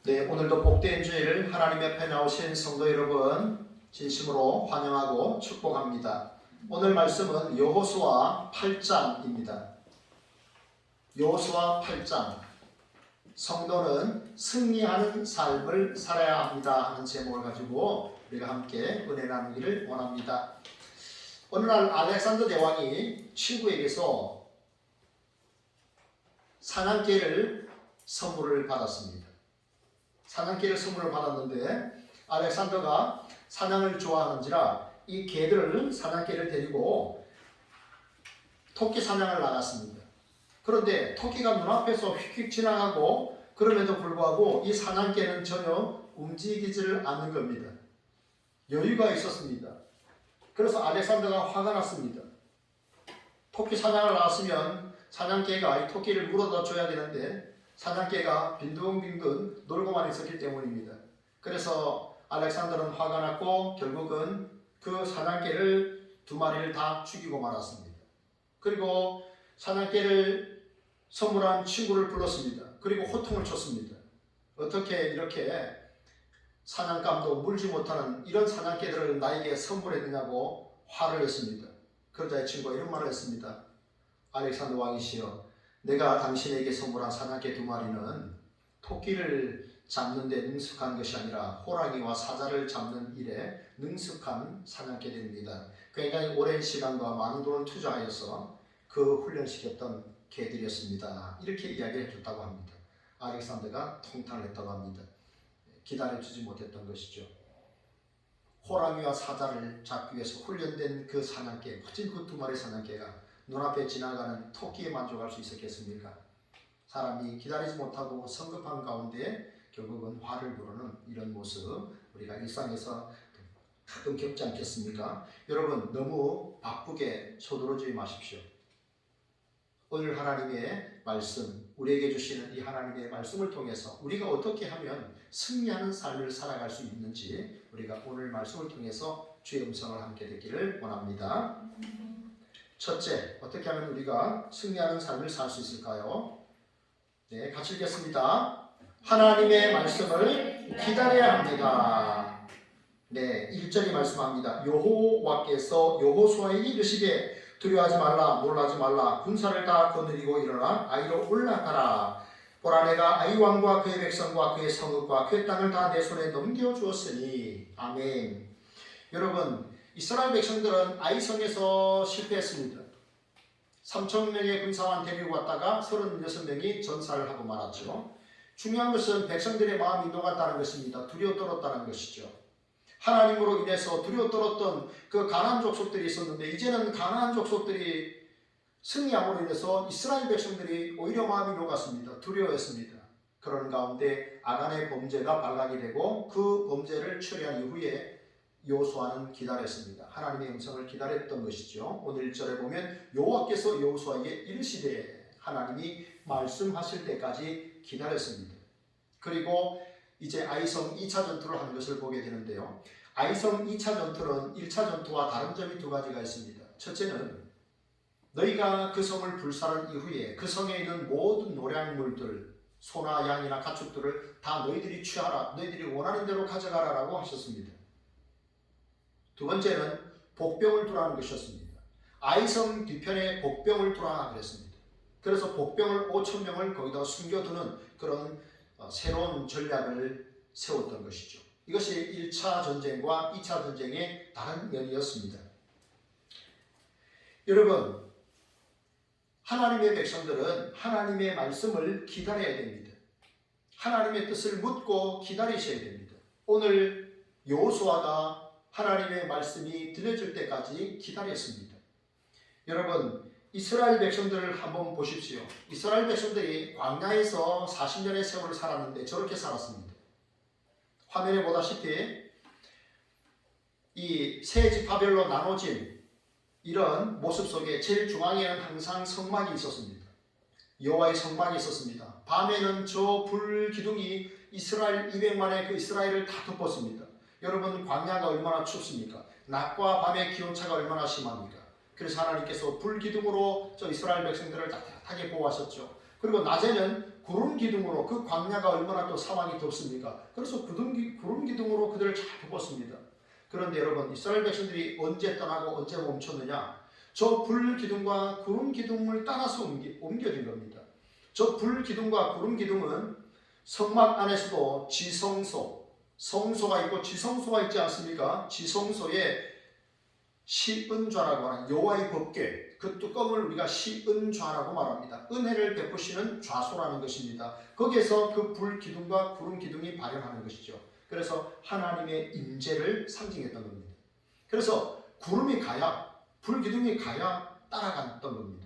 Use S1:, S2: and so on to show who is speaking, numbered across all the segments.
S1: 네, 오늘도 복된 주일 하나님 앞에 나오신 성도 여러분 진심으로 환영하고 축복합니다. 오늘 말씀은 여호수아 8장입니다. 여호수아 8장, 성도는 승리하는 삶을 살아야 합니다 하는 제목을 가지고 우리가 함께 은혜 나누기를 원합니다. 어느 날 알렉산더 대왕이 친구에게서 사냥개를 선물을 받았습니다. 사냥개를 선물을 받았는데 알렉산더가 사냥을 좋아하는지라 이 개들을 사냥개를 데리고 토끼 사냥을 나갔습니다. 그런데 토끼가 눈앞에서 휙휙 지나가고 그럼에도 불구하고 이 사냥개는 전혀 움직이지를 않는 겁니다. 여유가 있었습니다. 그래서 알렉산더가 화가 났습니다. 토끼 사냥을 나왔으면 사냥개가 이 토끼를 물어다 줘야 되는데 사냥개가 빈둥빈둥 놀고만 있었기 때문입니다. 그래서 알렉산더는 화가 났고 결국은 그 사냥개를 두 마리를 다 죽이고 말았습니다. 그리고 사냥개를 선물한 친구를 불렀습니다. 그리고 호통을 쳤습니다. 어떻게 이렇게 사냥감도 물지 못하는 이런 사냥개들을 나에게 선물했느냐고 화를 냈습니다. 그러자 이 친구가 이런 말을 했습니다. 알렉산더 왕이시여, 내가 당신에게 선물한 사냥개 두 마리는 토끼를 잡는 데 능숙한 것이 아니라 호랑이와 사자를 잡는 일에 능숙한 사냥개들입니다. 굉장히 오랜 시간과 많은 돈을 투자하여서 그 훈련시켰던 개들이었습니다. 이렇게 이야기를 해줬다고 합니다. 알렉산더가 통탄을 했다고 합니다. 기다려주지 못했던 것이죠. 호랑이와 사자를 잡기 위해서 훈련된 그 사냥개, 멋진 그 두 마리 사냥개가 눈앞에 지나가는 토끼에 만족할 수 있었겠습니까? 사람이 기다리지 못하고 성급한 가운데 결국은 화를 부르는 이런 모습 우리가 일상에서 가끔 겪지 않겠습니까? 여러분, 너무 바쁘게 서두르지 마십시오. 오늘 하나님의 말씀, 우리에게 주시는 이 하나님의 말씀을 통해서 우리가 어떻게 하면 승리하는 삶을 살아갈 수 있는지 우리가 오늘 말씀을 통해서 주의 음성을 함께 듣기를 원합니다. 첫째, 어떻게 하면 우리가 승리하는 삶을 살 수 있을까요? 네, 같이 읽겠습니다. 하나님의 말씀을 기다려야 합니다. 네, 1절이 말씀합니다. 여호와께서 여호수아에게 이르시되 두려워하지 말라, 놀라지 말라, 군사를 다 거느리고 일어나 아이로 올라가라. 보라, 내가 아이 왕과 그의 백성과 그의 성읍과 그의 땅을 다 내 손에 넘겨주었으니. 아멘. 여러분, 이스라엘 백성들은 아이성에서 실패했습니다. 3,000명의 군사만 데리고 왔다가 36명이 전사를 하고 말았죠. 중요한 것은 백성들의 마음이 녹았다는 것입니다. 두려워 떨었다는 것이죠. 하나님으로 인해서 두려워 떨었던 그 가나안 족속들이 있었는데 이제는 가나안 족속들이 승리함으로 인해서 이스라엘 백성들이 오히려 마음이 녹았습니다. 두려워했습니다. 그런 가운데 아간의 범죄가 발각이 되고 그 범죄를 처리한 이후에 여호수아는 기다렸습니다. 하나님의 음성을 기다렸던 것이죠. 오늘 1절에 보면 여호와께서 여호수아에게 이르시되, 하나님이 말씀하실 때까지 기다렸습니다. 그리고 이제 아이성 2차 전투를 하는 것을 보게 되는데요. 아이성 2차 전투는 1차 전투와 다른 점이 두 가지가 있습니다. 첫째는 너희가 그 성을 불사른 이후에 그 성에 있는 모든 노량물들, 소나 양이나 가축들을 다 너희들이 취하라, 너희들이 원하는 대로 가져가라 라고 하셨습니다. 두 번째는 복병을 두라는 것이었습니다. 아이성 뒤편에 복병을 두라 그랬습니다. 그래서 복병을 5,000명을 거기다 숨겨두는 그런 새로운 전략을 세웠던 것이죠. 이것이 1차 전쟁과 2차 전쟁의 다른 면이었습니다. 여러분, 하나님의 백성들은 하나님의 말씀을 기다려야 됩니다. 하나님의 뜻을 묻고 기다리셔야 됩니다. 오늘 여호수아가 하나님의 말씀이 들려줄 때까지 기다렸습니다. 여러분, 이스라엘 백성들을 한번 보십시오. 이스라엘 백성들이 광야에서 40년의 세월을 살았는데 저렇게 살았습니다. 화면에 보다시피 이 세 지파별로 나눠진 이런 모습 속에 제일 중앙에는 항상 성막이 있었습니다. 여호와의 성막이 있었습니다. 밤에는 저 불기둥이 이스라엘 200만의 그 이스라엘을 다 덮었습니다. 여러분, 광야가 얼마나 춥습니까? 낮과 밤의 기온차가 얼마나 심합니까? 그래서 하나님께서 불기둥으로 저 이스라엘 백성들을 따뜻하게 보호하셨죠. 그리고 낮에는 구름 기둥으로 그 광야가 얼마나 또 사막이 덥습니까? 그래서 구름 기둥으로 그들을 잘 덮었습니다. 그런데 여러분 이스라엘 백성들이 언제 떠나고 언제 멈췄느냐? 저 불 기둥과 구름 기둥을 따라서 옮겨진 겁니다. 저 불 기둥과 구름 기둥은 성막 안에서도 지성소, 성소가 있고 지성소가 있지 않습니까? 지성소에 시은좌라고 하는 여호와의 법궤, 그 뚜껑을 우리가 시은좌라고 말합니다. 은혜를 베푸시는 좌소라는 것입니다. 거기에서 그 불 기둥과 구름 기둥이 발현하는 것이죠. 그래서 하나님의 임재를 상징했던 겁니다. 그래서 구름이 가야, 불 기둥이 가야 따라갔던 겁니다.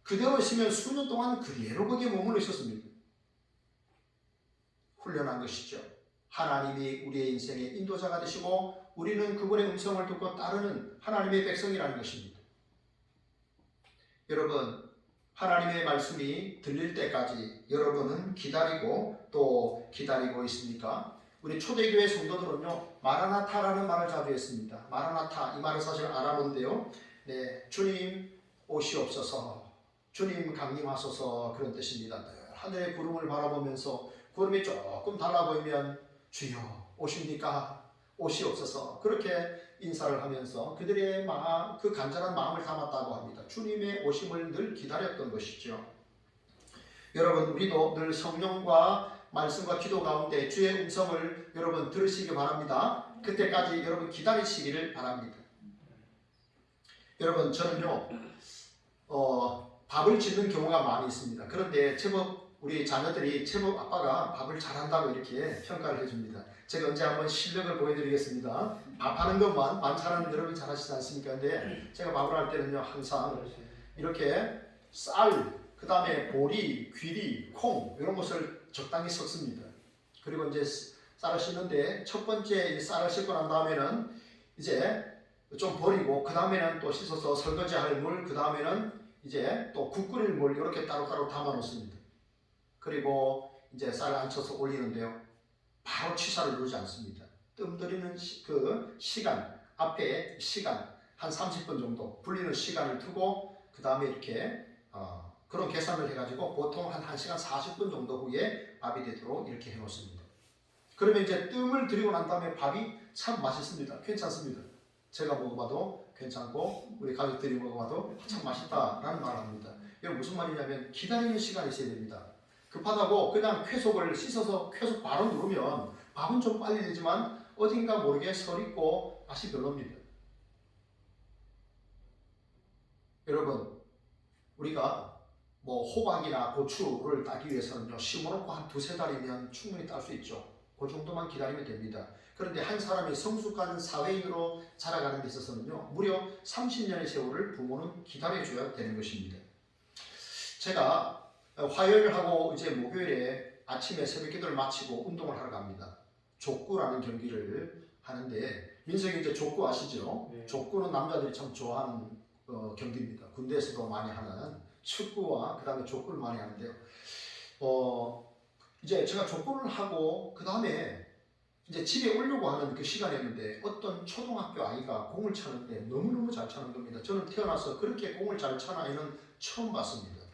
S1: 그대로 있으면 수년 동안 그대로 거기에 머물러 있었습니다. 훈련한 것이죠. 하나님이 우리의 인생의 인도자가 되시고 우리는 그분의 음성을 듣고 따르는 하나님의 백성이라는 것입니다. 여러분, 하나님의 말씀이 들릴 때까지 여러분은 기다리고 또 기다리고 있습니까? 우리 초대교회 성도들은요, 마라나타라는 말을 자주 했습니다. 마라나타, 이 말을 사실 알아본데요. 네, 주님 오시옵소서, 주님 강림하소서, 그런 뜻입니다. 하늘의 구름을 바라보면서 구름이 조금 달라 보이면 주여 오십니까? 오시옵소서, 그렇게 인사를 하면서 그들의 마음, 그 간절한 마음을 담았다고 합니다. 주님의 오심을 늘 기다렸던 것이죠. 여러분, 우리도 늘 성령과 말씀과 기도 가운데 주의 음성을 여러분 들으시기 바랍니다. 그때까지 여러분 기다리시기를 바랍니다. 여러분, 저는요 밥을 짓는 경우가 많이 있습니다. 그런데 제법 우리 자녀들이 제법 아빠가 밥을 잘한다고 이렇게 평가를 해줍니다. 제가 언제 한번 실력을 보여드리겠습니다. 밥하는 것만 반찬하는 여러분 잘하시지 않습니까? 근데 제가 밥을 할 때는요 항상 이렇게 쌀, 그 다음에 보리, 귀리, 콩 이런 것을 적당히 섞습니다. 그리고 이제 쌀을 씻는데 첫 번째 쌀을 씻고 난 다음에는 이제 좀 버리고 그 다음에는 또 씻어서 설거지할 물, 그 다음에는 이제 또 국 끓일 물 이렇게 따로따로 담아 놓습니다. 그리고 이제 쌀을 안쳐서 올리는데요, 바로 취사를 누르지 않습니다. 뜸 들이는 그 시간, 앞에 시간 한 30분 정도 불리는 시간을 두고 그 다음에 이렇게 그런 계산을 해가지고 보통 한 1시간 40분 정도 후에 밥이 되도록 이렇게 해놓습니다. 그러면 이제 뜸을 들이고 난 다음에 밥이 참 맛있습니다. 괜찮습니다. 제가 먹어봐도 괜찮고 우리 가족들이 먹어봐도 참 맛있다라는 말을 합니다. 이게 무슨 말이냐면 기다리는 시간이 있어야 됩니다. 급하다고 그냥 쾌속을 씻어서 쾌속 바로 누르면 밥은 좀 빨리 되지만 어딘가 모르게 설 있고 맛이 별로입니다. 여러분, 우리가 뭐 호박이나 고추를 따기 위해서는요, 심어놓고 한 2-3달이면 충분히 딸 수 있죠. 그 정도만 기다리면 됩니다. 그런데 한 사람이 성숙한 사회인으로 자라가는 데 있어서는요, 무려 30년의 세월을 부모는 기다려줘야 되는 것입니다. 제가 화요일하고 이제 목요일에 아침에 새벽 기도를 마치고 운동을 하러 갑니다. 족구라는 경기를 하는데, 민석이 이제 족구 아시죠? 네. 족구는 남자들이 참 좋아하는 경기입니다. 군대에서도 많이 하는 축구와 그 다음에 족구를 많이 하는데요. 이제 제가 족구를 하고 그 다음에 이제 집에 오려고 하는 그 시간이었는데 어떤 초등학교 아이가 공을 차는데 너무너무 잘 차는 겁니다. 저는 태어나서 그렇게 공을 잘 차는 아이는 처음 봤습니다.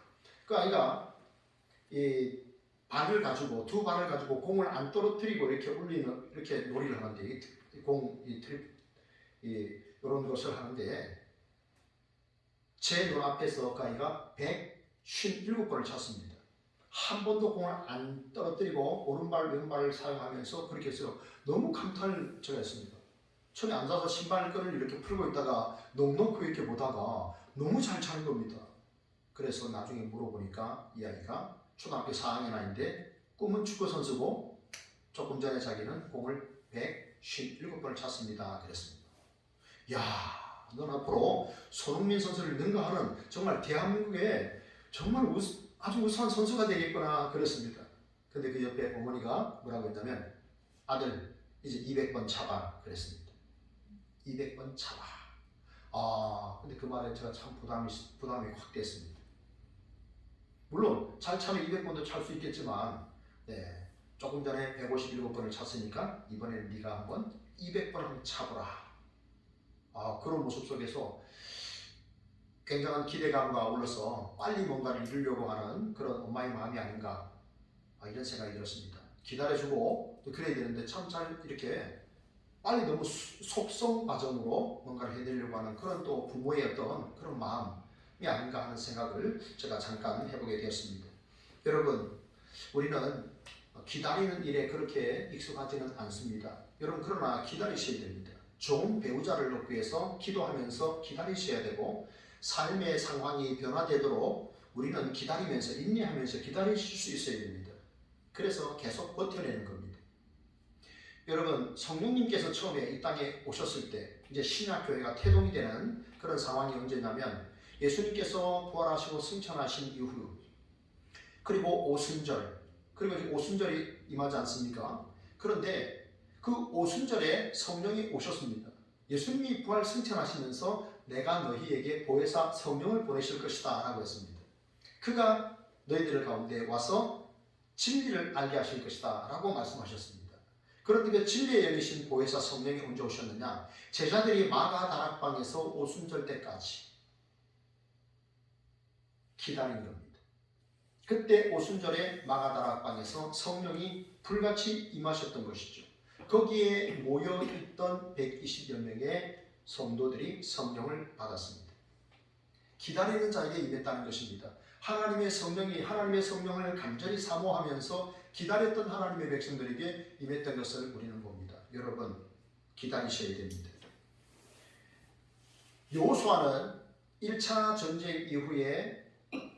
S1: 그 아이가 이 발을 가지고, 두 발을 가지고 공을 안 떨어뜨리고 이렇게 올리는, 이렇게 놀이를 하는데, 이런 것을 하는데, 제 눈앞에서 그 아이가 157번을 찼습니다. 한 번도 공을 안 떨어뜨리고 오른발, 왼발을 사용하면서 그렇게 해서 너무 감탄을 제가 했습니다. 처음에 앉아서 신발끈을 이렇게 풀고 있다가 넉넉히 이렇게 보다가 너무 잘 차는 겁니다. 그래서 나중에 물어보니까 이 아이가 초등학교 4학년 아이인데 꿈은 축구 선수고 조금 전에 자기는 공을 157번을 찼습니다. 그랬습니다. 야, 넌 앞으로 손흥민 선수를 능가하는 정말 대한민국의 정말 아주 우수한 선수가 되겠구나 그랬습니다. 근데 그 옆에 어머니가 뭐라고 했냐면, 아들 이제 200번 차봐 그랬습니다. 200번 차봐. 근데 그 말에 제가 참 부담이 확 됐습니다. 물론 잘 차면 200번도 찰 수 있겠지만, 네, 조금 전에 157번을 찼으니까 이번에는 네가 한번 200번 한번 차보라. 그런 모습 속에서 굉장한 기대감과 올라서 빨리 뭔가를 이루려고 하는 그런 엄마의 마음이 아닌가 이런 생각이 들었습니다. 기다려주고 또 그래야 되는데 참 잘 이렇게 빨리 너무 속성 과정으로 뭔가를 해드리려고 하는 그런 또 부모의 어떤 그런 마음이 아닌가 하는 생각을 제가 잠깐 해보게 되었습니다. 여러분, 우리는 기다리는 일에 그렇게 익숙하지는 않습니다. 여러분, 그러나 기다리셔야 됩니다. 좋은 배우자를 얻기 위해서 기도하면서 기다리셔야 되고, 삶의 상황이 변화되도록 우리는 기다리면서 인내하면서 기다리실 수 있어야 됩니다. 그래서 계속 버텨내는 겁니다. 여러분, 성령님께서 처음에 이 땅에 오셨을 때 이제 신약교회가 태동이 되는 그런 상황이 언제냐면, 예수님께서 부활하시고 승천하신 이후, 그리고 오순절, 그리고 이제 오순절이 임하지 않습니까? 그런데 그 오순절에 성령이 오셨습니다. 예수님이 부활 승천하시면서 내가 너희에게 보혜사 성령을 보내실 것이다 라고 했습니다. 그가 너희들 가운데 와서 진리를 알게 하실 것이다 라고 말씀하셨습니다. 그런데 그 진리의 영이신 보혜사 성령이 언제 오셨느냐? 제자들이 마가 다락방에서 오순절 때까지 기다린 겁니다. 그때 오순절에 마가 다락방에서 성령이 불같이 임하셨던 것이죠. 거기에 모여있던 120여 명의 성도들이 성령을 받았습니다. 기다리는 자에게 임했다는 것입니다. 하나님의 성령을 간절히 사모하면서 기다렸던 하나님의 백성들에게 임했던 것을 우리는 봅니다. 여러분, 기다리셔야 됩니다. 여호수아는 1차 전쟁 이후에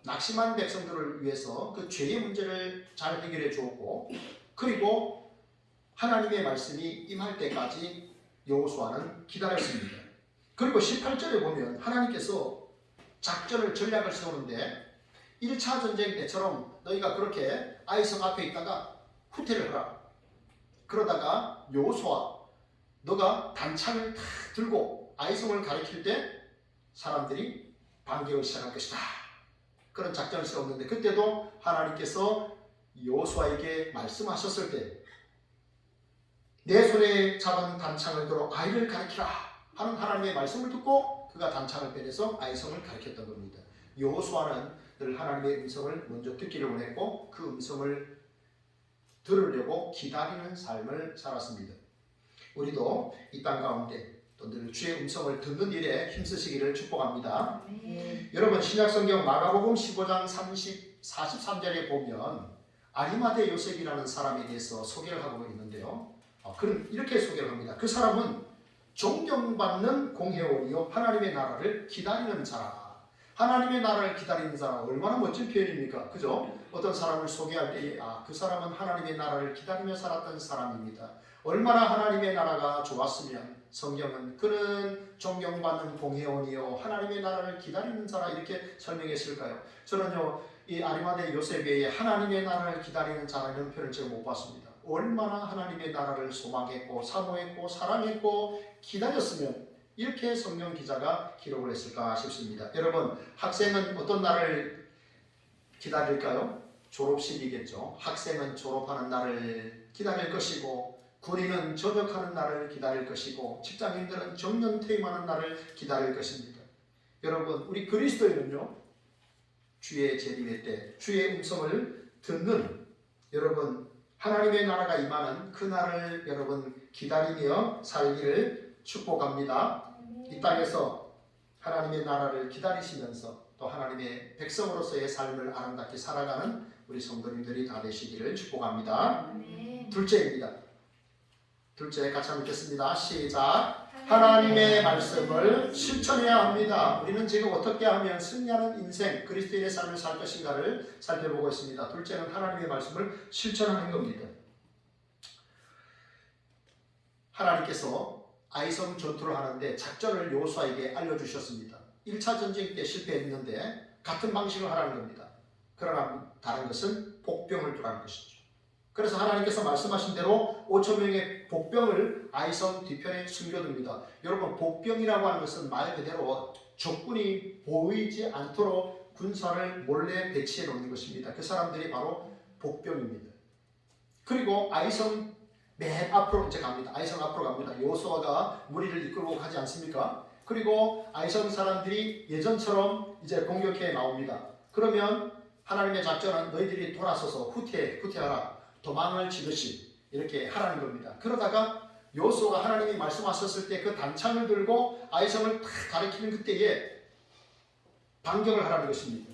S1: 낙심한 백성들을 위해서 그 죄의 문제를 잘 해결해 주었고, 그리고 하나님의 말씀이 임할 때까지 여호수아는 기다렸습니다. 그리고 18절에 보면 하나님께서 작전을 전략을 세우는데, 1차 전쟁 때처럼 너희가 그렇게 아이성 앞에 있다가 후퇴를 하라. 그러다가 여호수아, 너가 단창을 탁 들고 아이성을 가리킬 때 사람들이 반격을 시작할 것이다. 그런 작전을 세웠는데, 그때도 하나님께서 여호수아에게 말씀하셨을 때 내 손에 잡은 단창을 들어 아이를 가리키라 하는 하나님의 말씀을 듣고 그가 단창을 빼내서 아이성을 가리켰던 겁니다. 여호수아는 늘 하나님의 음성을 먼저 듣기를 원했고 그 음성을 들으려고 기다리는 삶을 살았습니다. 우리도 이 땅 가운데 또 늘 주의 음성을 듣는 일에 힘쓰시기를 축복합니다. 여러분, 신약성경 마가복음 15장 43절에 보면 아리마대 요셉이라는 사람에 대해서 소개를 하고 있는데요. 그는 이렇게 소개를 합니다. 그 사람은 존경받는 공회원이요 하나님의 나라를 기다리는 자라. 하나님의 나라를 기다리는 자라, 얼마나 멋진 표현입니까? 그죠? 어떤 사람을 소개할 때 그 사람은 하나님의 나라를 기다리며 살았던 사람입니다. 얼마나 하나님의 나라가 좋았으면 성경은 그는 존경받는 공회원이요 하나님의 나라를 기다리는 자라 이렇게 설명했을까요? 저는요, 이 아리마대 요셉의 하나님의 나라를 기다리는 자라는 표현을 제가 못 봤습니다. 얼마나 하나님의 나라를 소망했고 사모했고 사랑했고 기다렸으면 이렇게 성경 기자가 기록을 했을까 싶습니다. 여러분, 학생은 어떤 날을 기다릴까요? 졸업식이겠죠. 학생은 졸업하는 날을 기다릴 것이고, 군인은 전역하는 날을 기다릴 것이고, 직장인들은 정년 퇴임하는 날을 기다릴 것입니다. 여러분, 우리 그리스도인은요, 주의 재림의 때 주의 음성을 듣는, 여러분, 하나님의 나라가 임하는 그 날을 여러분 기다리며 살기를 축복합니다. 이 땅에서 하나님의 나라를 기다리시면서 또 하나님의 백성으로서의 삶을 아름답게 살아가는 우리 성도님들이 다 되시기를 축복합니다. 둘째입니다. 둘째 같이 한번 읽겠습니다. 시작. 하나님의 말씀을 실천해야 합니다. 우리는 지금 어떻게 하면 승리하는 인생, 그리스도인의 삶을 살 것인가를 살펴보고 있습니다. 둘째는 하나님의 말씀을 실천하는 겁니다. 하나님께서 아이성 전투를 하는데 작전을 여호수아에게 알려주셨습니다. 1차 전쟁 때 실패했는데 같은 방식을 하라는 겁니다. 그러나 다른 것은 복병을 두라는 것이죠. 그래서 하나님께서 말씀하신 대로 5,000명의 복병을 아이성 뒤편에 숨겨둡니다. 여러분, 복병이라고 하는 것은 말 그대로 적군이 보이지 않도록 군사를 몰래 배치해 놓는 것입니다. 그 사람들이 바로 복병입니다. 그리고 아이성 맨 앞으로 이제 갑니다. 아이성 앞으로 갑니다. 여호수아가 무리를 이끌고 가지 않습니까? 그리고 아이성 사람들이 예전처럼 이제 공격해 나옵니다. 그러면 하나님의 작전은 너희들이 돌아서서 후퇴하라. 도망을 치듯이 이렇게 하라는 겁니다. 그러다가 여호수아가 하나님이 말씀하셨을 때 그 단창을 들고 아이성을 탁 가리키는 그때에 반격을 하라는 것입니다.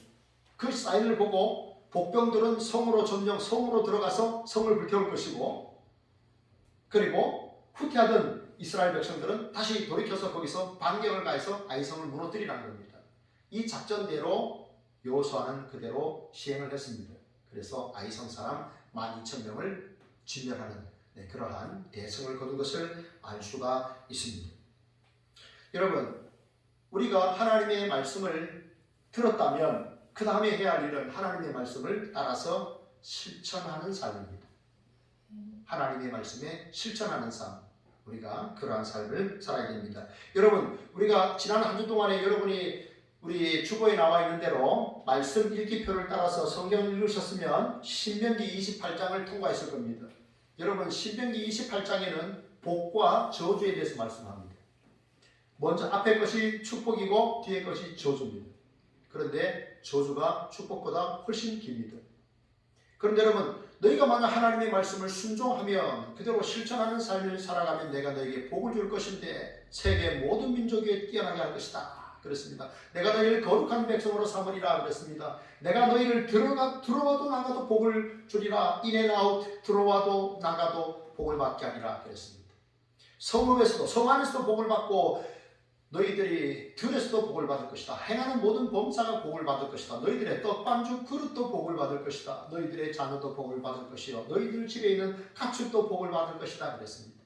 S1: 그 사인을 보고 복병들은 성으로 들어가서 성을 불태울 것이고, 그리고 후퇴하던 이스라엘 백성들은 다시 돌이켜서 거기서 반격을 가해서 아이성을 무너뜨리라는 겁니다. 이 작전대로 여호수아는 그대로 시행을 했습니다. 그래서 아이성 사람 12,000명을 진멸하는 그러한 대성을 거둔 것을 알 수가 있습니다. 여러분, 우리가 하나님의 말씀을 들었다면 그 다음에 해야 할 일은 하나님의 말씀을 따라서 실천하는 삶입니다. 하나님의 말씀에 실천하는 삶, 우리가 그러한 삶을 살아야 됩니다. 여러분, 우리가 지난 한 주 동안에 여러분이 우리 주보에 나와 있는 대로 말씀 읽기표를 따라서 성경을 읽으셨으면 신명기 28장을 통과했을 겁니다. 여러분, 신명기 28장에는 복과 저주에 대해서 말씀합니다. 먼저 앞에 것이 축복이고 뒤에 것이 저주입니다. 그런데 저주가 축복보다 훨씬 깁니다. 그런데 여러분, 너희가 만약 하나님의 말씀을 순종하면 그대로 실천하는 삶을 살아가면 내가 너에게 복을 줄 것인데 세계 모든 민족에 뛰어나게 할 것이다. 그랬습니다. 내가 너희를 거룩한 백성으로 삼으리라 그랬습니다. 내가 너희를 들어와도 나가도 복을 주리라. 인앤아웃 들어와도 나가도 복을 받게 하리라 그랬습니다. 성읍에서도 성 안에서도 복을 받고 너희들이 들에서도 복을 받을 것이다. 행하는 모든 범사가 복을 받을 것이다. 너희들의 떡반죽 그릇도 복을 받을 것이다. 너희들의 자녀도 복을 받을 것이요 너희들 집에 있는 가축도 복을 받을 것이다 그랬습니다.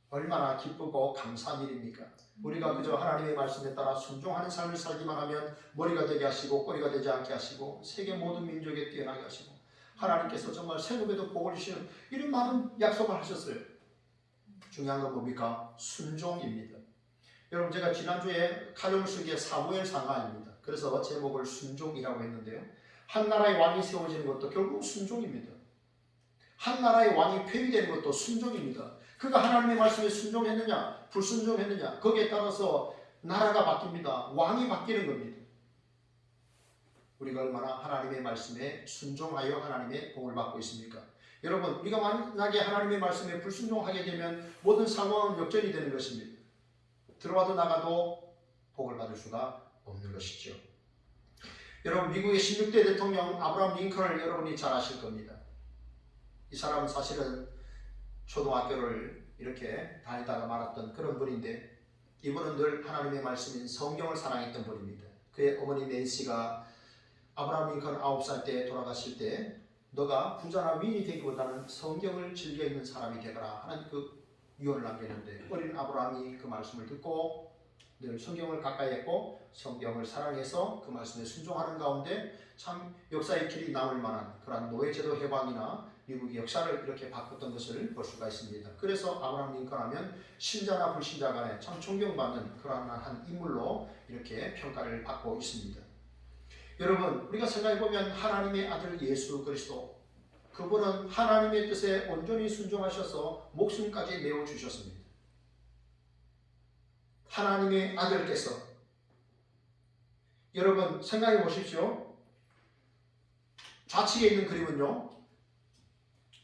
S1: 얼마나 기쁘고 감사한 일입니까? 우리가 그저 하나님의 말씀에 따라 순종하는 삶을 살기만 하면 머리가 되게 하시고 꼬리가 되지 않게 하시고 세계 모든 민족에 뛰어나게 하시고 하나님께서 정말 세금에도 복을 주시는 이런 많은 약속을 하셨어요. 중요한 건 뭡니까? 순종입니다. 여러분, 제가 지난주에 카령수기의 사무엘 상하입니다. 그래서 제목을 순종이라고 했는데요. 한 나라의 왕이 세워지는 것도 결국 순종입니다. 한 나라의 왕이 폐위되는 것도 순종입니다. 그가 하나님의 말씀에 순종했느냐 불순종했느냐 거기에 따라서 나라가 바뀝니다. 왕이 바뀌는 겁니다. 우리가 얼마나 하나님의 말씀에 순종하여 하나님의 복을 받고 있습니까? 여러분, 우리가 만약에 하나님의 말씀에 불순종하게 되면 모든 상황은 역전이 되는 것입니다. 들어와도 나가도 복을 받을 수가 없는 것이죠. 여러분, 미국의 16대 대통령 아브라함 링컨을 여러분이 잘 아실 겁니다. 이 사람은 사실은 초등학교를 이렇게 다니다가 말았던 그런 분인데, 이분은 늘 하나님의 말씀인 성경을 사랑했던 분입니다. 그의 어머니 낸시가 아브라함 링컨 9살 때 돌아가실 때 너가 부자나 위인이 되기보다는 성경을 즐겨 읽는 사람이 되거라 하는 그 유언을 남겼는데, 어린 아브라함이 그 말씀을 듣고 늘 성경을 가까이 했고 성경을 사랑해서 그 말씀에 순종하는 가운데 참 역사의 길이 나올 만한 그러한 노예제도 해방이나 미국의 역사를 이렇게 바꿨던 것을 볼 수가 있습니다. 그래서 아브라함 링컨 하면 신자나 불신자 간에 참 존경받는 그러한 한 인물로 이렇게 평가를 받고 있습니다. 여러분, 우리가 생각해보면 하나님의 아들 예수 그리스도, 그분은 하나님의 뜻에 온전히 순종하셔서 목숨까지 내어주셨습니다. 하나님의 아들께서, 여러분 생각해 보십시오. 좌측에 있는 그림은요,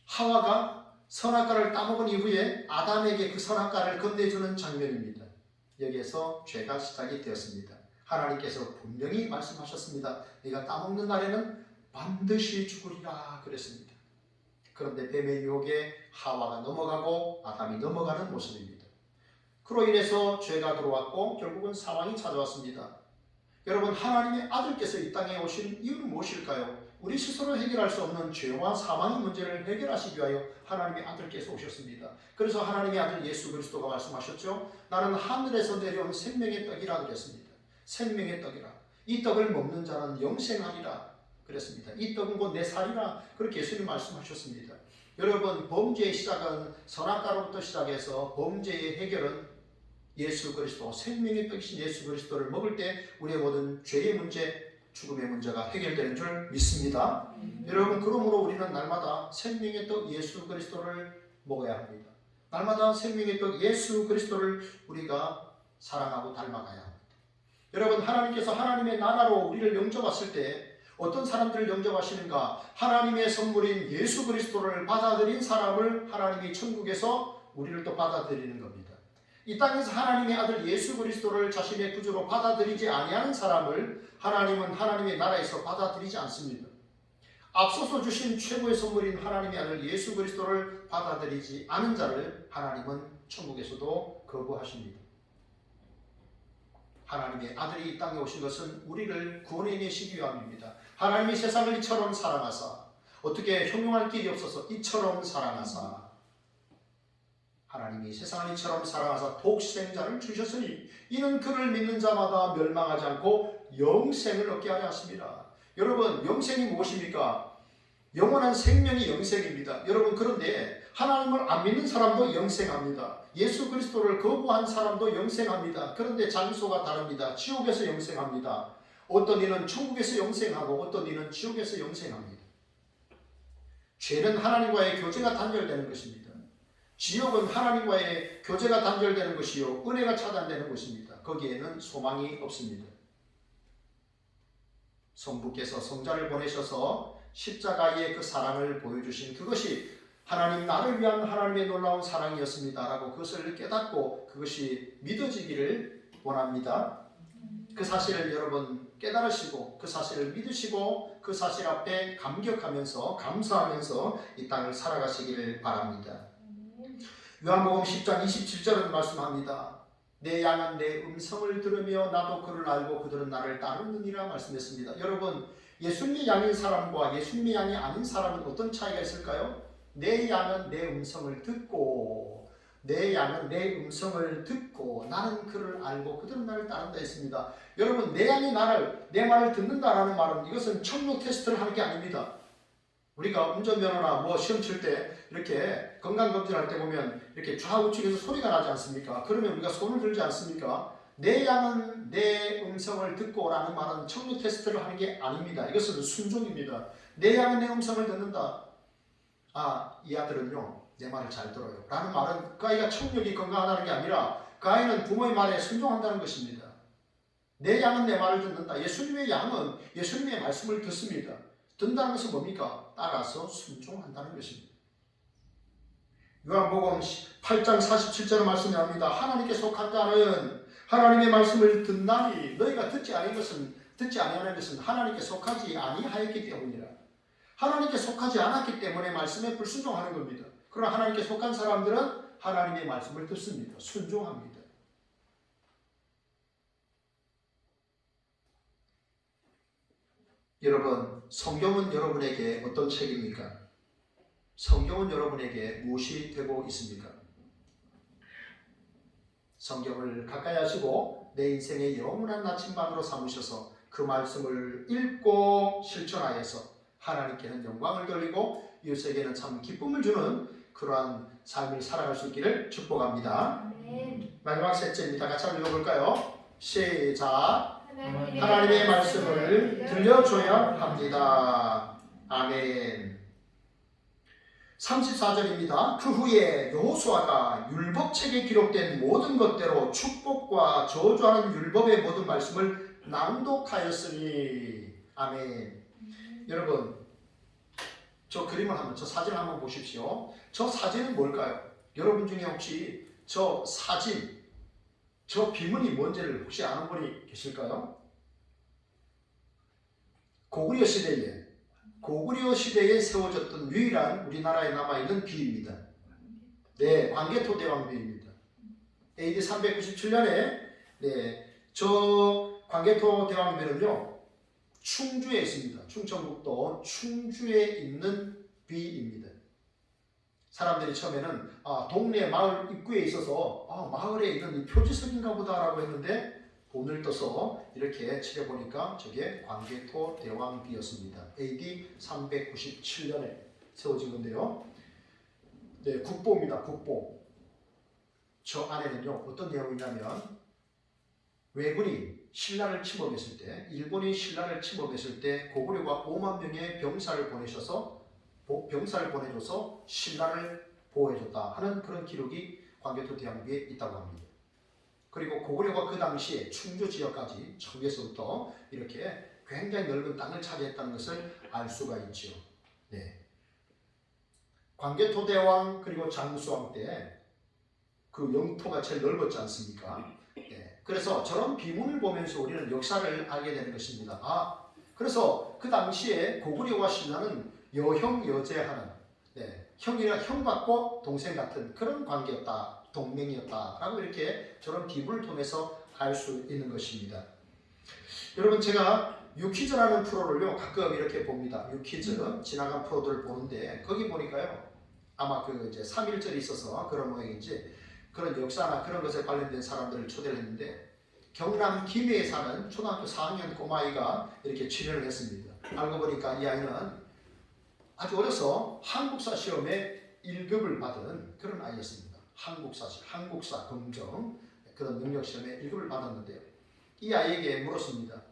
S1: 하와가 선악과를 따먹은 이후에 아담에게 그 선악과를 건네주는 장면입니다. 여기에서 죄가 시작이 되었습니다. 하나님께서 분명히 말씀하셨습니다. 네가 따먹는 날에는 반드시 죽으리라 그랬습니다. 그런데 뱀의 유혹에 하와가 넘어가고 아담이 넘어가는 모습입니다. 그로 인해서 죄가 들어왔고 결국은 사망이 찾아왔습니다. 여러분, 하나님의 아들께서 이 땅에 오신 이유는 무엇일까요? 우리 스스로 해결할 수 없는 죄와 사망의 문제를 해결하시기 위하여 하나님의 아들께서 오셨습니다. 그래서 하나님의 아들 예수 그리스도가 말씀하셨죠. 나는 하늘에서 내려온 생명의 떡이라 그랬습니다. 생명의 떡이라. 이 떡을 먹는 자는 영생하리라 그랬습니다. 이 떡은 곧 내 살이라 그렇게 예수님 말씀하셨습니다. 여러분, 범죄의 시작은 선악과로부터 시작해서 범죄의 해결은 예수 그리스도, 생명의 떡이신 예수 그리스도를 먹을 때 우리의 모든 죄의 문제, 죽음의 문제가 해결되는 줄 믿습니다. 여러분, 그러므로 우리는 날마다 생명의 떡 예수 그리스도를 먹어야 합니다. 날마다 생명의 떡 예수 그리스도를 우리가 사랑하고 닮아가야 합니다. 여러분, 하나님께서 하나님의 나라로 우리를 영접하실 때 어떤 사람들을 영접하시는가? 하나님의 선물인 예수 그리스도를 받아들인 사람을 하나님이 천국에서 우리를 또 받아들이는 겁니다. 이 땅에서 하나님의 아들 예수 그리스도를 자신의 구주로 받아들이지 아니하는 사람을 하나님은 하나님의 나라에서 받아들이지 않습니다. 앞서서 주신 최고의 선물인 하나님의 아들 예수 그리스도를 받아들이지 않은 자를 하나님은 천국에서도 거부하십니다. 하나님의 아들이 이 땅에 오신 것은 우리를 구원해 내시기 위함입니다. 하나님이 세상을 이처럼 사랑하사 어떻게 형용할 길이 없어서 이처럼 사랑하사 하나님이 세상을 이처럼 사랑하사 독생자를 주셨으니 이는 그를 믿는 자마다 멸망하지 않고 영생을 얻게 하려 하십니다. 여러분, 영생이 무엇입니까? 영원한 생명이 영생입니다. 여러분, 그런데 하나님을 안 믿는 사람도 영생합니다. 예수 그리스도를 거부한 사람도 영생합니다. 그런데 장소가 다릅니다. 지옥에서 영생합니다. 어떤 이는 천국에서 영생하고 어떤 이는 지옥에서 영생합니다. 죄는 하나님과의 교제가 단절되는 것입니다. 지옥은 하나님과의 교제가 단절되는 것이요 은혜가 차단되는 것입니다. 거기에는 소망이 없습니다. 성부께서 성자를 보내셔서 십자가의 그 사랑을 보여주신 그것이 하나님 나를 위한 하나님의 놀라운 사랑이었습니다 라고 그것을 깨닫고 그것이 믿어지기를 원합니다. 그 사실을 여러분 깨달으시고 그 사실을 믿으시고 그 사실 앞에 감격하면서 감사하면서 이 땅을 살아가시기를 바랍니다. 요한복음 10장 27절은 말씀합니다. 내 양은 내 음성을 들으며 나도 그를 알고 그들은 나를 따르느니라 말씀했습니다. 여러분, 예수님의 양인 사람과 예수님의 양이 아닌 사람은 어떤 차이가 있을까요? 내 양은 내 음성을 듣고 내 양은 내 음성을 듣고 나는 그를 알고 그들은 나를 따른다 했습니다. 여러분, 내 양이 내 말을 듣는다라는 말은 이것은 청력 테스트를 하는 게 아닙니다. 우리가 운전면허나 시험 칠 때 이렇게 건강검진할 때 보면 이렇게 좌우측에서 소리가 나지 않습니까? 그러면 우리가 손을 들지 않습니까? 내 양은 내 음성을 듣고 라는 말은 청력 테스트를 하는 게 아닙니다. 이것은 순종입니다. 내 양은 내 음성을 듣는다. 이 아들은요 내 말을 잘 들어요 라는 말은 그 아이가 청력이 건강하다는 게 아니라 그 아이는 부모의 말에 순종한다는 것입니다. 내 양은 내 말을 듣는다. 예수님의 양은 예수님의 말씀을 듣습니다. 듣는다는 것은 뭡니까? 따라서 순종한다는 것입니다. 요한복음 8장 47절의 말씀이 합니다. 하나님께 속한 자는 하나님의 말씀을 듣나니 너희가 듣지 아니하는 것은 하나님께 속하지 아니하였기 때문이라. 하나님께 속하지 않았기 때문에 말씀에 불순종하는 겁니다. 그러나 하나님께 속한 사람들은 하나님의 말씀을 듣습니다. 순종합니다. 여러분, 성경은 여러분에게 어떤 책입니까? 성경은 여러분에게 무엇이 되고 있습니까? 성경을 가까이 하시고 내 인생의 영원한 나침반으로 삼으셔서 그 말씀을 읽고 실천하여서 하나님께는 영광을 돌리고 이웃에게는 참 기쁨을 주는 그러한 삶을 살아갈 수 있기를 축복합니다. 마지막 셋째입니다. 같이 한번 읽어볼까요? 시작. 하나님의 말씀을 들려줘야 합니다. 아멘. 34절입니다. 그 후에 여호수아가 율법책에 기록된 모든 것대로 축복과 저주하는 율법의 모든 말씀을 낭독하였으니. 아멘. 여러분, 저 사진을 한번 보십시오. 저 사진은 뭘까요? 여러분 중에 혹시 저 사진, 저 비문이 뭔지를 혹시 아는 분이 계실까요? 고구려 시대에 세워졌던 유일한 우리나라에 남아있는 비입니다. 네, 광개토 대왕 비입니다. AD 397년에 저 광개토 대왕 비는요 충주에 있습니다. 충청북도 충주에 있는 비입니다. 사람들이 처음에는 동네 마을 입구에 있어서 마을에 있는 이 표지석인가 보다라고 했는데 본을 떠서 이렇게 칠해보니까 저게 광개토 대왕비였습니다. AD 397년에 세워진 건데요. 네, 국보입니다. 국보. 저 안에는요 어떤 내용이냐면 왜군이 신라를 침범했을 때, 일본이 신라를 침범했을 때 고구려가 5만 명의 병사를 보내줘서 신라를 보호해줬다 하는 그런 기록이 광개토 대왕비에 있다고 합니다. 그리고 고구려가 그 당시에 충주 지역까지 청주에서부터 이렇게 굉장히 넓은 땅을 차지했다는 것을 알 수가 있죠. 네. 광개토대왕 그리고 장수왕 때 그 영토가 제일 넓었지 않습니까? 네. 그래서 저런 비문을 보면서 우리는 역사를 알게 되는 것입니다. 그래서 그 당시에 고구려와 신라는 여형 여제하는 형 같고 동생 같은 그런 관계였다, 동맹이었다라고 이렇게 저런 비문을 통해서 알 수 있는 것입니다. 여러분 제가 유퀴즈라는 프로를요 가끔 이렇게 봅니다. 유퀴즈 지나간 프로들을 보는데 거기 보니까요 아마 그 이제 3.1절이 있어서 그런 모양인지 그런 역사나 그런 것에 관련된 사람들을 초대를 했는데 경남 김해에 사는 초등학교 4학년 꼬마아이가 이렇게 출연을 했습니다. 알고 보니까 이 아이는 아주 어려서 한국사 시험에 1급을 받은 그런 아이였습니다. 한국사 검정 그런 능력 시험에 1급을 받았는데요. 이 아이에게 물었습니다.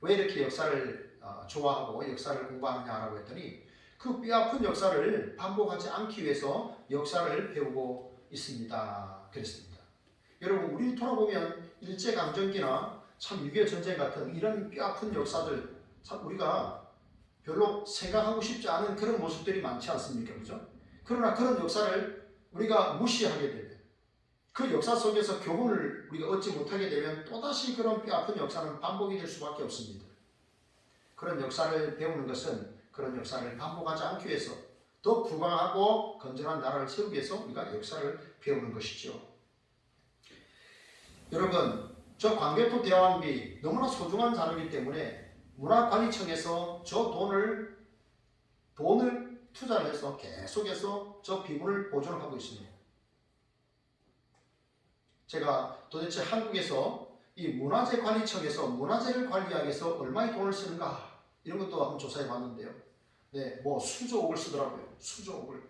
S1: 왜 이렇게 역사를 좋아하고 역사를 공부하느냐라고 했더니 그 뼈아픈 역사를 반복하지 않기 위해서 역사를 배우고 있습니다. 그랬습니다. 여러분 우리 돌아보면 일제강점기나 참 6.25 전쟁 같은 이런 뼈아픈 역사들 참 우리가 별로 생각하고 싶지 않은 그런 모습들이 많지 않습니까? 그죠? 그러나 그런 역사를 우리가 무시하게 되면 그 역사 속에서 교훈을 우리가 얻지 못하게 되면 또다시 그런 뼈아픈 역사는 반복이 될 수밖에 없습니다. 그런 역사를 배우는 것은 그런 역사를 반복하지 않기 위해서 더 부강하고 건전한 나라를 세우기 위해서 우리가 역사를 배우는 것이죠. 여러분 저 광개토 대왕비 너무나 소중한 자료이기 때문에 문화관리청에서 저 돈을 투자를 해서 계속해서 저 비문을 보존을 하고 있습니다. 제가 도대체 한국에서 이 문화재관리청에서 문화재를 관리하기 위해서 얼마의 돈을 쓰는가 이런 것도 한번 조사해 봤는데요. 뭐 수조억을 쓰더라고요. 수조억을.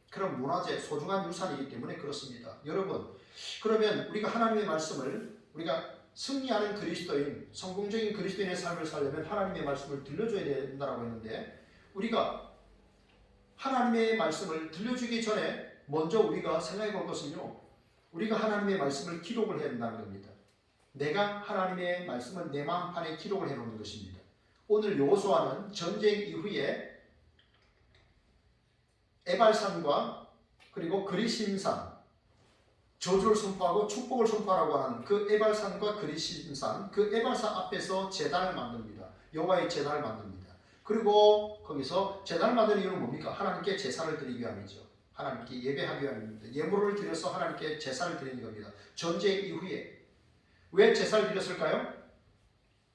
S1: 그런 문화재 소중한 유산이기 때문에 그렇습니다. 여러분 그러면 우리가 하나님의 말씀을 우리가 승리하는 그리스도인, 성공적인 그리스도인의 삶을 살려면 하나님의 말씀을 들려줘야 된다고 했는데 우리가 하나님의 말씀을 들려주기 전에 먼저 우리가 생각해 볼 것은요. 우리가 하나님의 말씀을 기록을 해야 된다는 겁니다. 내가 하나님의 말씀을 내 마음판에 기록을 해놓는 것입니다. 오늘 여호수아는 전쟁 이후에 에발산과 그리고 그리심산 저주를 선포하고 축복을 선포하라고 하는 그 에발산과 그리심산 그 에발산 앞에서 제단을 만듭니다. 여호와의 제단을 만듭니다. 그리고 거기서 제단을 만드는 이유는 뭡니까? 하나님께 제사를 드리기 위함이죠. 하나님께 예배하기 위함입니다. 예물을 드려서 하나님께 제사를 드리는 겁니다. 전쟁 이후에 왜 제사를 드렸을까요?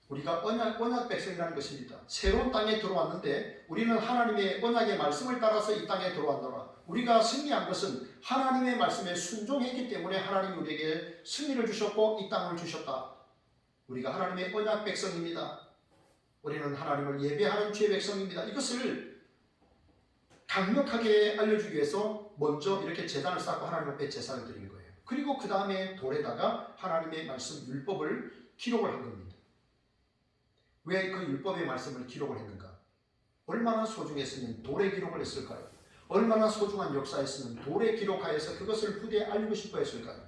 S1: 우리가 언약 백성이라는 것입니다. 새로운 땅에 들어왔는데 우리는 하나님의 언약의 말씀을 따라서 이 땅에 들어왔노라. 우리가 승리한 것은 하나님의 말씀에 순종했기 때문에 하나님이 우리에게 승리를 주셨고 이 땅을 주셨다. 우리가 하나님의 언약 백성입니다. 우리는 하나님을 예배하는 주의 백성입니다. 이것을 강력하게 알려주기 위해서 먼저 이렇게 제단을 쌓고 하나님 앞에 제사를 드린 거예요. 그리고 그 다음에 돌에다가 하나님의 말씀 율법을 기록을 한 겁니다. 왜 그 율법의 말씀을 기록을 했는가? 얼마나 소중했으면 돌에 기록을 했을까요? 얼마나 소중한 역사였으면 돌에 기록하여서 그것을 후대에 알리고 싶어 했을까요?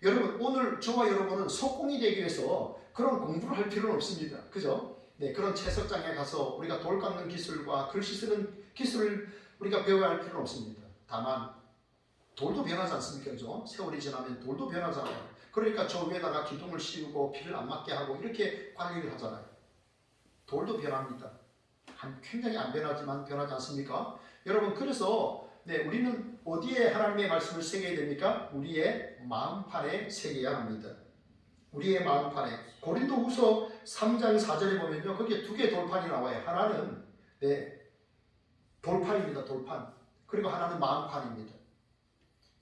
S1: 여러분 오늘 저와 여러분은 석공이 되기 위해서 그런 공부를 할 필요는 없습니다. 그죠? 그런 채석장에 가서 우리가 돌 깎는 기술과 글씨 쓰는 기술을 우리가 배워야 할 필요는 없습니다. 다만 돌도 변하지 않습니까? 그죠? 세월이 지나면 돌도 변하잖아요. 그러니까 저 위에다가 기둥을 씌우고 비를 안 맞게 하고 이렇게 관리를 하잖아요. 돌도 변합니다. 굉장히 안 변하지만 변하지 않습니까? 여러분 그래서 우리는 어디에 하나님의 말씀을 새겨야 됩니까? 우리의 마음판에 새겨야 합니다. 우리의 마음판에 고린도후서 3장 4절에 보면요. 거기에 두 개의 돌판이 나와요. 하나는 돌판입니다. 돌판. 그리고 하나는 마음판입니다.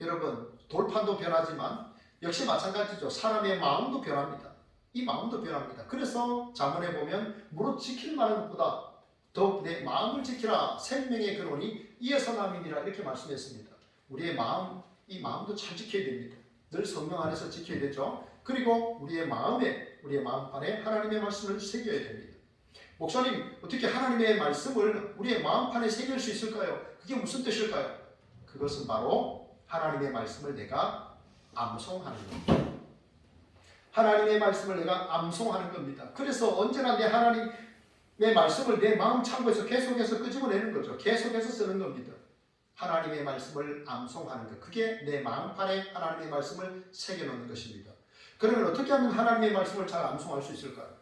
S1: 여러분 돌판도 변하지만 역시 마찬가지죠. 사람의 마음도 변합니다. 이 마음도 변합니다. 그래서 잠언에 보면 무릇 지킬 만한 것보다 더욱 내 마음을 지키라 생명의 근원이 이에서 남이니라 이렇게 말씀했습니다. 우리의 마음, 이 마음도 잘 지켜야 됩니다. 늘 성령 안에서 지켜야 되죠. 그리고 우리의 마음에, 우리의 마음판에 하나님의 말씀을 새겨야 됩니다. 목사님, 어떻게 하나님의 말씀을 우리의 마음판에 새길 수 있을까요? 그게 무슨 뜻일까요? 그것은 바로 하나님의 말씀을 내가 암송하는 겁니다. 하나님의 말씀을 내가 암송하는 겁니다. 그래서 언제나 내 하나님의 말씀을 내 마음 창고에서 계속해서 끄집어내는 거죠. 계속해서 쓰는 겁니다. 하나님의 말씀을 암송하는 것. 그게 내 마음판에 하나님의 말씀을 새겨놓는 것입니다. 그러면 어떻게 하면 하나님의 말씀을 잘 암송할 수 있을까요?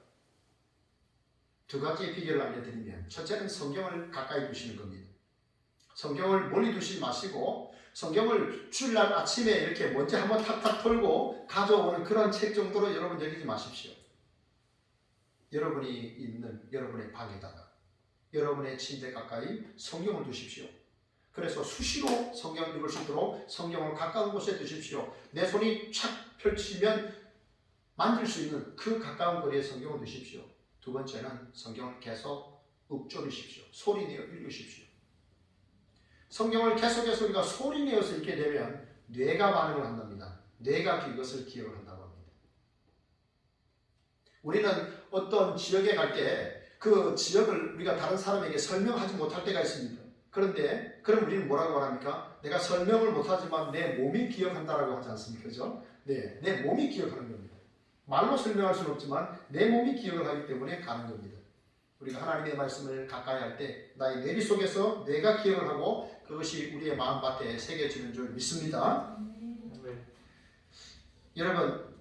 S1: 두 가지의 비결을 알려드리면, 첫째는 성경을 가까이 두시는 겁니다. 성경을 멀리 두지 마시고 성경을 주일날 아침에 이렇게 먼지 한번 탁탁 털고 가져오는 그런 책 정도로 여러분 여기지 마십시오. 여러분이 있는 여러분의 방에다가, 여러분의 침대 가까이 성경을 두십시오. 그래서 수시로 성경을 읽을 수 있도록 성경을 가까운 곳에 두십시오. 내 손이 착 펼치면 만질 수 있는 그 가까운 거리에 성경을 두십시오. 두 번째는 성경을 계속 읊조리십시오. 소리내어 읽으십시오. 성경을 계속해서 우리가 소리내어서 읽게 되면 뇌가 반응을 한답니다. 뇌가 이것을 기억을 한다고 합니다. 우리는 어떤 지역에 갈 때 그 지역을 우리가 다른 사람에게 설명하지 못할 때가 있습니다. 그런데 그럼 우리는 뭐라고 말합니까? 내가 설명을 못하지만 내 몸이 기억한다라고 하지 않습니까? 그죠? 네, 내 몸이 기억하는 겁니다. 말로 설명할 수는 없지만 내 몸이 기억을 하기 때문에 가는 겁니다. 우리가 하나님의 말씀을 가까이 할 때 나의 내비 속에서 내가 기억을 하고 그것이 우리의 마음밭에 새겨지는 줄 믿습니다.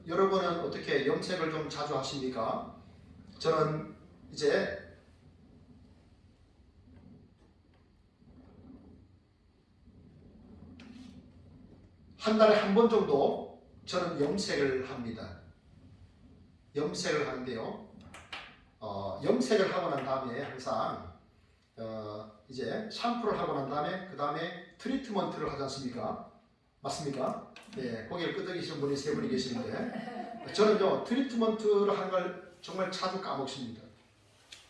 S1: 여러분은 어떻게 염색을 좀 자주 하십니까? 저는 이제 한 달에 한 번 정도 저는 염색을 합니다. 염색을 하는데요. 염색을 하고 난 다음에 항상 이제 샴푸를 하고 난 다음에 그 다음에 트리트먼트를 하지 않습니까? 맞습니까? 네, 고개를 끄덕이시는 분이 세 분이 계시는데 저는요 트리트먼트를 하는 걸 정말 자주 까먹습니다.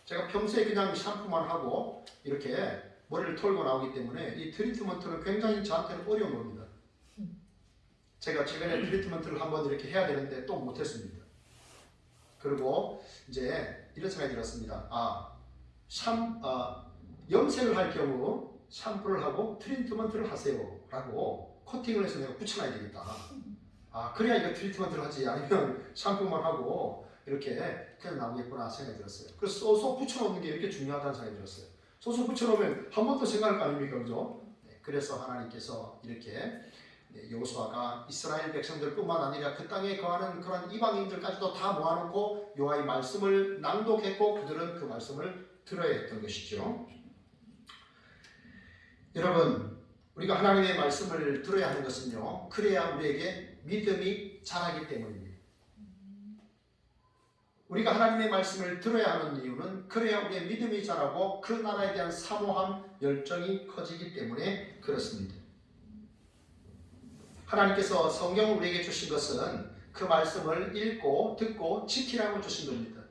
S1: 제가 평소에 그냥 샴푸만 하고 이렇게 머리를 털고 나오기 때문에 이 트리트먼트는 굉장히 저한테는 어려운 겁니다. 제가 최근에 트리트먼트를 한번 이렇게 해야 되는데 또 못했습니다. 그리고 이제 이런 생각이 들었습니다. 염색을 할 경우 샴푸를 하고 트리트먼트를 하세요 라고 코팅을 해서 내가 붙여놔야 되겠다. 그래야 이거 트리트먼트를 하지, 아니면 샴푸만 하고 이렇게 그냥 나오겠구나 생각이 들었어요. 그래서 쏙쏙 붙여놓는 게 이렇게 중요하다는 생각이 들었어요. 쏙쏙 붙여놓으면 한 번 더 생각할 거 아닙니까? 그죠? 네, 그래서 하나님께서 이렇게 여호수아가 이스라엘 백성들뿐만 아니라 그 땅에 거하는 그런 이방인들까지도 다 모아놓고 여호와의 말씀을 낭독했고 그들은 그 말씀을 들어야 했던 것이죠. 여러분, 우리가 하나님의 말씀을 들어야 하는 것은요, 그래야 우리에게 믿음이 자라기 때문입니다. 우리가 하나님의 말씀을 들어야 하는 이유는 그래야 우리의 믿음이 자라고 그 나라에 대한 사모함, 열정이 커지기 때문에 그렇습니다. 하나님께서 성경을 우리에게 주신 것은 그 말씀을 읽고 듣고 지키라고 주신 겁니다.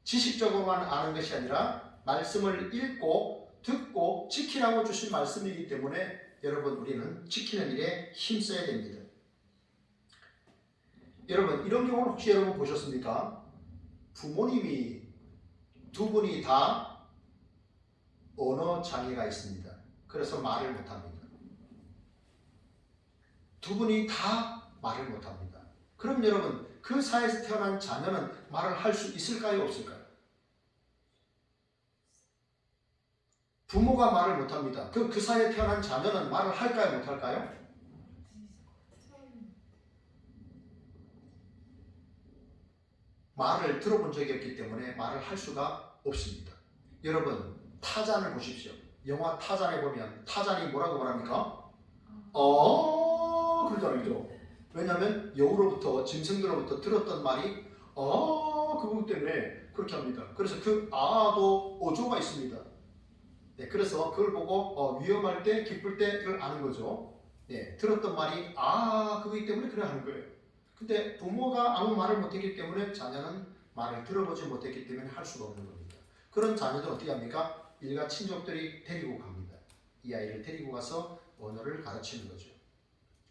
S1: 지식적으로만 아는 것이 아니라 말씀을 읽고 듣고 지키라고 주신 말씀이기 때문에 여러분, 우리는 지키는 일에 힘써야 됩니다. 여러분, 이런 경우는 혹시 여러분 보셨습니까? 부모님이 두 분이 다 언어 장애가 있습니다. 그래서 말을 못합니다. 두 분이 다 말을 못합니다. 그럼 여러분, 그 사이에서 태어난 자녀는 말을 할 수 있을까요? 없을까요? 부모가 말을 못합니다. 그 사이에 태어난 자녀는 말을 할까요? 못할까요? 말을 들어본 적이 없기 때문에 말을 할 수가 없습니다. 여러분, 타잔을 보십시오. 영화 타잔에 보면 타잔이 뭐라고 말합니까? 그러잖아요. 그죠? 왜냐하면 여우로부터, 짐승들로부터 들었던 말이 그것 때문에 그렇게 합니다. 그래서 그 아도 어조가 있습니다. 네, 그래서 그걸 보고 위험할 때, 기쁠 때 그걸 아는 거죠. 네, 들었던 말이 그거기 때문에 그래 하는 거예요. 근데 부모가 아무 말을 못했기 때문에 자녀는 말을 들어보지 못했기 때문에 할 수가 없는 겁니다. 그런 자녀들 어떻게 합니까? 일가 친족들이 데리고 갑니다. 이 아이를 데리고 가서 언어를 가르치는 거죠.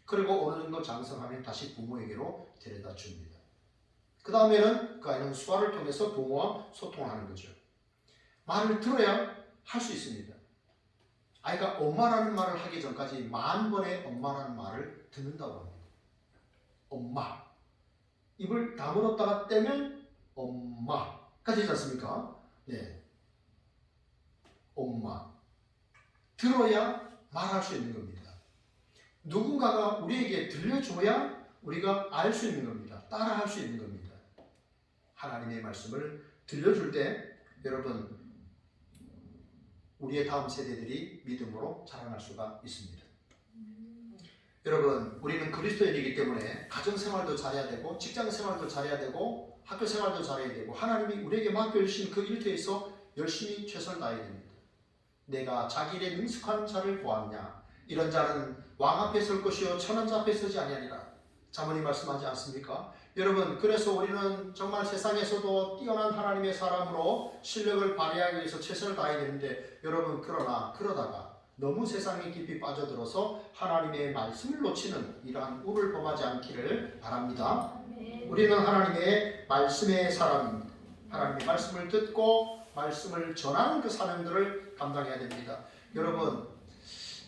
S1: 그리고 어느 정도 장성하면 다시 부모에게로 데려다 줍니다. 그 다음에는 그 아이는 수화를 통해서 부모와 소통하는 거죠. 말을 들어야 할 수 있습니다. 아이가 엄마라는 말을 하기 전까지 10,000번의 엄마라는 말을 듣는다고 합니다. 엄마. 입을 다물었다가 떼면 엄마가 되지 않습니까? 네, 엄마. 들어야 말할 수 있는 겁니다. 누군가가 우리에게 들려줘야 우리가 알 수 있는 겁니다. 따라할 수 있는 겁니다. 하나님의 말씀을 들려줄 때 여러분 우리의 다음 세대들이 믿음으로 자라날 수가 있습니다. 여러분 우리는 그리스도인이기 때문에 가정생활도 잘해야 되고 직장생활도 잘해야 되고 학교생활도 잘해야 되고 하나님이 우리에게 맡겨주신 그 일터에서 열심히 최선을 다해야 됩니다. 내가 자기 일에 능숙한 자를 보았냐 이런 자는 왕 앞에 설 것이요 천한 자 앞에 서지 아니하리라. 자문이 말씀하지 않습니까? 여러분 그래서 우리는 정말 세상에서도 뛰어난 하나님의 사람으로 실력을 발휘하기 위해서 최선을 다해야 되는데 여러분 그러다가 너무 세상에 깊이 빠져들어서 하나님의 말씀을 놓치는 이러한 우를 범하지 않기를 바랍니다. 우리는 하나님의 말씀의 사람입니다. 하나님의 말씀을 듣고 말씀을 전하는 그 사명들을 감당해야 됩니다. 여러분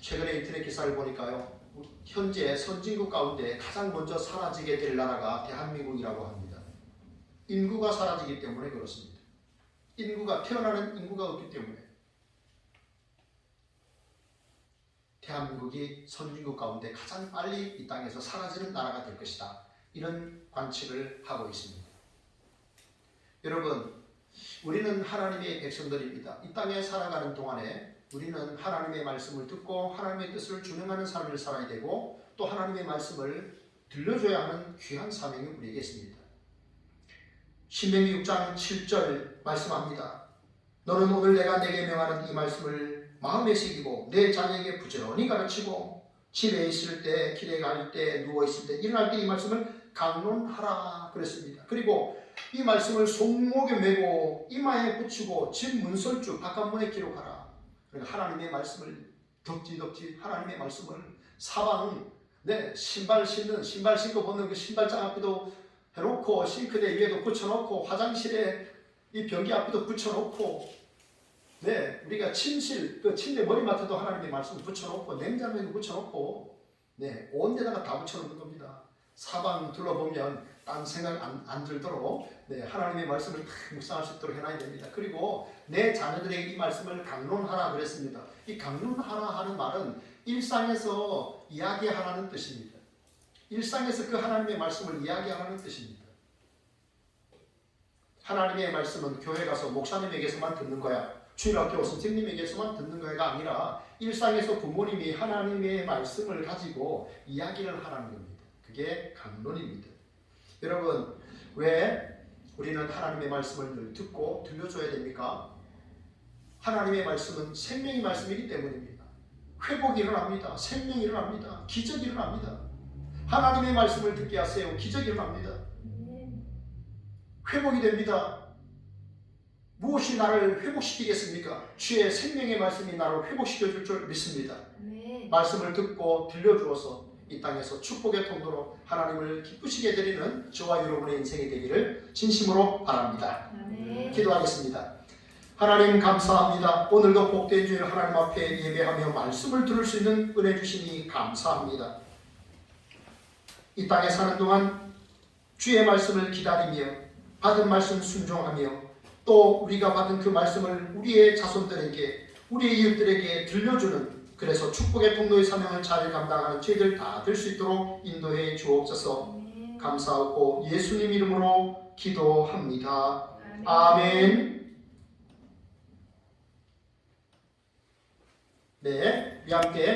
S1: 최근에 인터넷 기사를 보니까요. 현재 선진국 가운데 가장 먼저 사라지게 될 나라가 대한민국이라고 합니다. 인구가 사라지기 때문에 그렇습니다. 태어나는 인구가 없기 때문에 대한민국이 선진국 가운데 가장 빨리 이 땅에서 사라지는 나라가 될 것이다. 이런 관측을 하고 있습니다. 여러분 우리는 하나님의 백성들입니다. 이 땅에 살아가는 동안에 우리는 하나님의 말씀을 듣고 하나님의 뜻을 준행하는 삶을 살아야 되고 또 하나님의 말씀을 들려줘야 하는 귀한 사명이 우리에게 있습니다. 신명기 6장 7절 말씀합니다. 너는 오늘 내가 내게 명하는 이 말씀을 마음에 새기고 내 자녀에게 부지런히 가르치고 집에 있을 때, 길에 갈 때, 누워 있을 때, 일어날 때 이 말씀을 강론하라 그랬습니다. 그리고 이 말씀을 손목에 메고 이마에 붙이고 집 문설주 바깥문에 기록하라. 그러니까 하나님의 말씀을 덕지 하나님의 말씀을 사방 신발 신고 벗는 그 신발장 앞에도 해놓고 싱크대 위에도 붙여놓고 화장실에 이 변기 앞에도 붙여놓고 우리가 침실 그 침대 머리맡에도 하나님의 말씀을 붙여놓고 냉장고에도 붙여놓고 온 데다가 다 붙여놓는 겁니다. 사방 둘러보면 딴 생각 안 들도록 하나님의 말씀을 다 묵상할 수 있도록 해놔야 됩니다. 그리고 내 자녀들에게 이 말씀을 강론하라 그랬습니다. 이 강론하라 하는 말은 일상에서 이야기하라는 뜻입니다. 일상에서 그 하나님의 말씀을 이야기하라는 뜻입니다. 하나님의 말씀은 교회 가서 목사님에게서만 듣는 거야, 주일학교 선생님에게서만 듣는 거야가 아니라 일상에서 부모님이 하나님의 말씀을 가지고 이야기를 하라는 겁니다. 그게 강론입니다. 여러분 왜 우리는 하나님의 말씀을 늘 듣고 들려줘야 됩니까? 하나님의 말씀은 생명의 말씀이기 때문입니다. 회복이 일어납니다. 생명이 일어납니다. 기적이 일어납니다. 하나님의 말씀을 듣게 하세요. 기적이 일어납니다. 회복이 됩니다. 무엇이 나를 회복시키겠습니까? 주의 생명의 말씀이 나를 회복시켜줄 줄 믿습니다. 말씀을 듣고 들려주어서 이 땅에서 축복의 통로로 하나님을 기쁘시게 드리는 저와 여러분의 인생이 되기를 진심으로 바랍니다. 기도하겠습니다. 하나님 감사합니다. 오늘도 복된 주일 하나님 앞에 예배하며 말씀을 들을 수 있는 은혜 주시니 감사합니다. 이 땅에 사는 동안 주의 말씀을 기다리며 받은 말씀 순종하며 또 우리가 받은 그 말씀을 우리의 자손들에게 우리의 이웃들에게 들려주는 그래서 축복의 통로의 사명을 잘 감당하는 저희들 다 될 수 있도록 인도해 주옵소서. 감사하고 예수님 이름으로 기도합니다. 아멘. 우리 함께